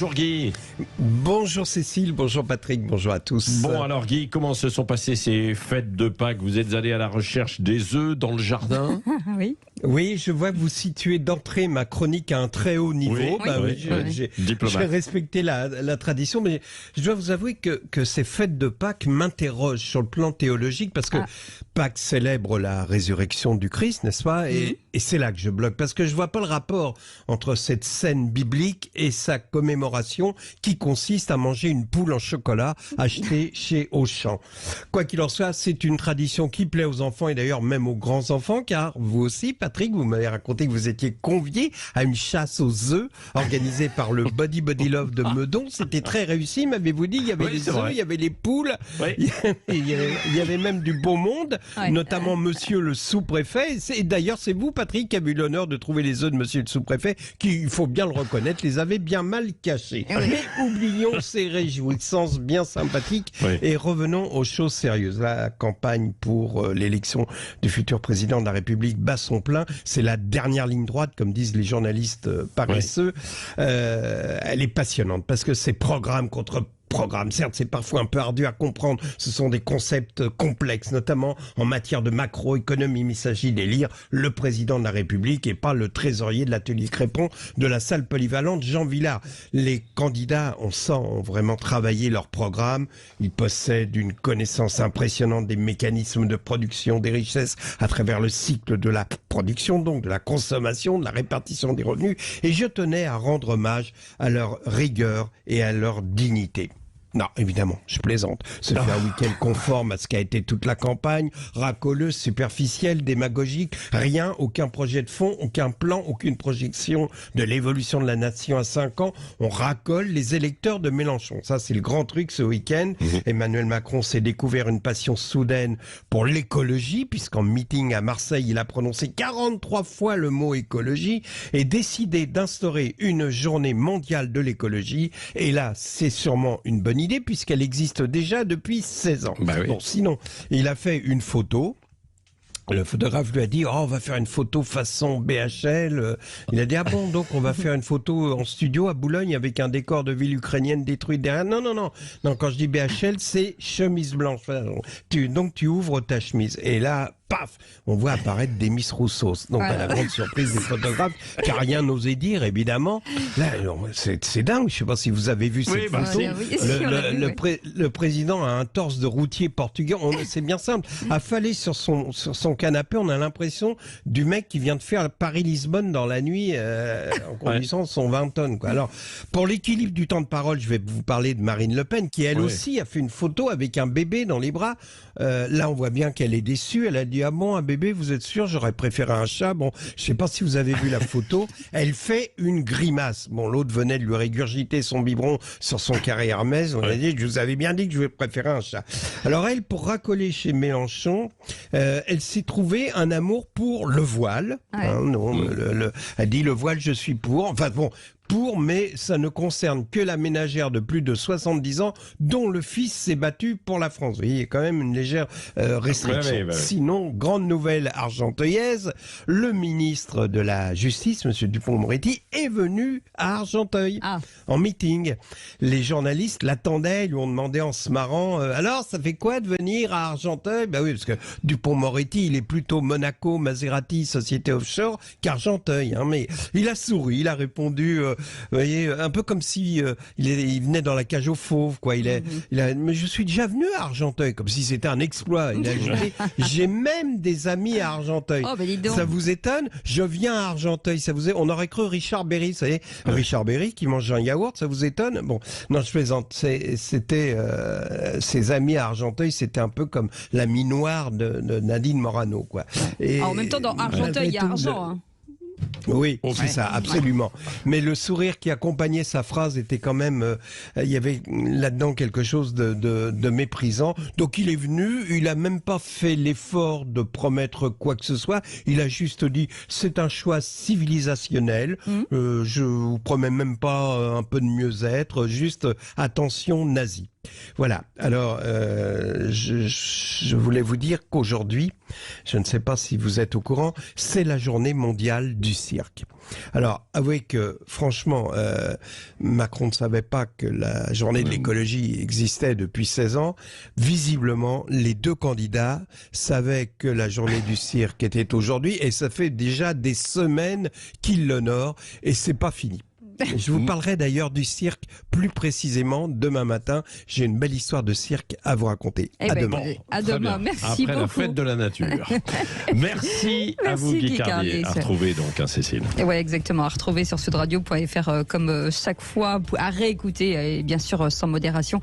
Bonjour Guy. Bonjour Cécile, bonjour Patrick, bonjour à tous. Bon alors Guy, comment se sont passées ces fêtes de Pâques? Vous êtes allé à la recherche des œufs dans le jardin? Oui. Oui, je vois que vous situez d'entrée ma chronique à un très haut niveau. Oui, J'ai diplomate. respecté la tradition, mais je dois vous avouer que ces fêtes de Pâques m'interrogent sur le plan théologique parce que Pâques célèbre la résurrection du Christ, n'est-ce pas? Et c'est là que je bloque parce que je vois pas le rapport entre cette scène biblique et sa commémoration qui consiste à manger une poule en chocolat achetée chez Auchan. Quoi qu'il en soit, c'est une tradition qui plaît aux enfants et d'ailleurs même aux grands enfants, car vous aussi, Patrick, vous m'avez raconté que vous étiez convié à une chasse aux œufs organisée par le Body Love de Meudon. C'était très réussi, m'avez-vous dit? Il y avait les œufs, il y avait les poules, il y avait même du beau monde, notamment monsieur le sous-préfet. Et d'ailleurs, c'est vous, Patrick, qui avez eu l'honneur de trouver les œufs de monsieur le sous-préfet, qui, il faut bien le reconnaître, les avait bien mal cachés. Mais oublions ces réjouissances bien sympathiques et revenons aux choses sérieuses. La campagne pour l'élection du futur président de la République bat son plein. C'est la dernière ligne droite, comme disent les journalistes paresseux. Elle est passionnante parce que c'est programme contre programme. Certes, c'est parfois un peu ardu à comprendre. Ce sont des concepts complexes, notamment en matière de macroéconomie. Mais il s'agit d'élire le président de la République et pas le trésorier de l'atelier Crépon de la salle polyvalente Jean Villard. Les candidats, on sent, ont vraiment travaillé leur programme. Ils possèdent une connaissance impressionnante des mécanismes de production des richesses à travers le cycle de la production, donc de la consommation, de la répartition des revenus. Et je tenais à rendre hommage à leur rigueur et à leur dignité. Non, évidemment, je plaisante. Ce fut un week-end conforme à ce qu'a été toute la campagne, racoleuse, superficielle, démagogique, rien, aucun projet de fond, aucun plan, aucune projection de l'évolution de la nation à 5 ans. On racole les électeurs de Mélenchon. Ça, c'est le grand truc ce week-end. Emmanuel Macron s'est découvert une passion soudaine pour l'écologie, puisqu'en meeting à Marseille, il a prononcé 43 fois le mot écologie et décidé d'instaurer une journée mondiale de l'écologie. Et là, c'est sûrement une bonne idée puisqu'elle existe déjà depuis 16 ans. Bon, sinon, il a fait une photo. Le photographe lui a dit, on va faire une photo façon BHL. Il a dit, ah bon, donc on va faire une photo en studio à Boulogne avec un décor de ville ukrainienne détruite derrière. Non, quand je dis BHL, c'est chemise blanche. Donc tu ouvres ta chemise. Et là, paf, on voit apparaître des Miss Rousseau. Donc à la grande surprise des photographes, qui n'a rien osé dire, évidemment. Là, c'est dingue. Je ne sais pas si vous avez vu cette photo. Le président a un torse de routier portugais. C'est bien simple. Affalé sur son canapé, on a l'impression du mec qui vient de faire Paris-Lisbonne dans la nuit en conduisant son 20 tonnes. Quoi. Alors, pour l'équilibre du temps de parole, je vais vous parler de Marine Le Pen, qui elle aussi a fait une photo avec un bébé dans les bras. Là, on voit bien qu'elle est déçue. Elle a dit, ah bon, un bébé, vous êtes sûr? J'aurais préféré un chat. Bon, je sais pas si vous avez vu la photo. Elle fait une grimace. Bon, l'autre venait de lui régurgiter son biberon sur son carré Hermès. On a dit, je vous avais bien dit que je préférais un chat. Alors elle, pour racoler chez Mélenchon, elle s'est trouvée un amour pour le voile. Elle dit, le voile, je suis pour. Enfin bon, mais ça ne concerne que la ménagère de plus de 70 ans dont le fils s'est battu pour la France. Vous voyez, il y a quand même une légère restriction. Sinon, grande nouvelle argenteuillaise, le ministre de la Justice, M. Dupond-Moretti, est venu à Argenteuil en meeting. Les journalistes l'attendaient, lui ont demandé en se marrant, alors ça fait quoi de venir à Argenteuil? Ben oui, parce que Dupond-Moretti, il est plutôt Monaco, Maserati, société offshore qu'Argenteuil. Mais il a souri, il a répondu... vous voyez, un peu comme si il venait dans la cage aux fauves, quoi. Mais je suis déjà venu à Argenteuil, comme si c'était un exploit. Il a ajouté, j'ai même des amis à Argenteuil. Ça vous étonne? Je viens à Argenteuil. On aurait cru Richard Berry, vous savez, Richard Berry qui mange un yaourt, ça vous étonne? Bon, non, je plaisante. C'était ses amis à Argenteuil, c'était un peu comme la minoire de Nadine Morano, quoi. Et en même temps, dans Argenteuil, il y a argent. Oui, c'est ça, absolument. Mais le sourire qui accompagnait sa phrase était quand même... il y avait là-dedans quelque chose de méprisant. Donc il est venu, il a même pas fait l'effort de promettre quoi que ce soit. Il a juste dit, c'est un choix civilisationnel. Je vous promets même pas un peu de mieux-être, juste attention nazi. Voilà. Alors, je voulais vous dire qu'aujourd'hui, je ne sais pas si vous êtes au courant, c'est la journée mondiale du cirque. Alors, avouez que, franchement, Macron ne savait pas que la journée de l'écologie existait depuis 16 ans. Visiblement, les deux candidats savaient que la journée du cirque était aujourd'hui, et ça fait déjà des semaines qu'ils l'honorent, et c'est pas fini. Je vous parlerai d'ailleurs du cirque plus précisément demain matin. J'ai une belle histoire de cirque à vous raconter. À demain. À demain. Merci Après beaucoup. la fête de la nature. Merci à vous, Guy Carlier. À retrouver donc, Cécile. Et ouais, exactement. À retrouver sur sudradio.fr comme chaque fois, à réécouter et bien sûr sans modération.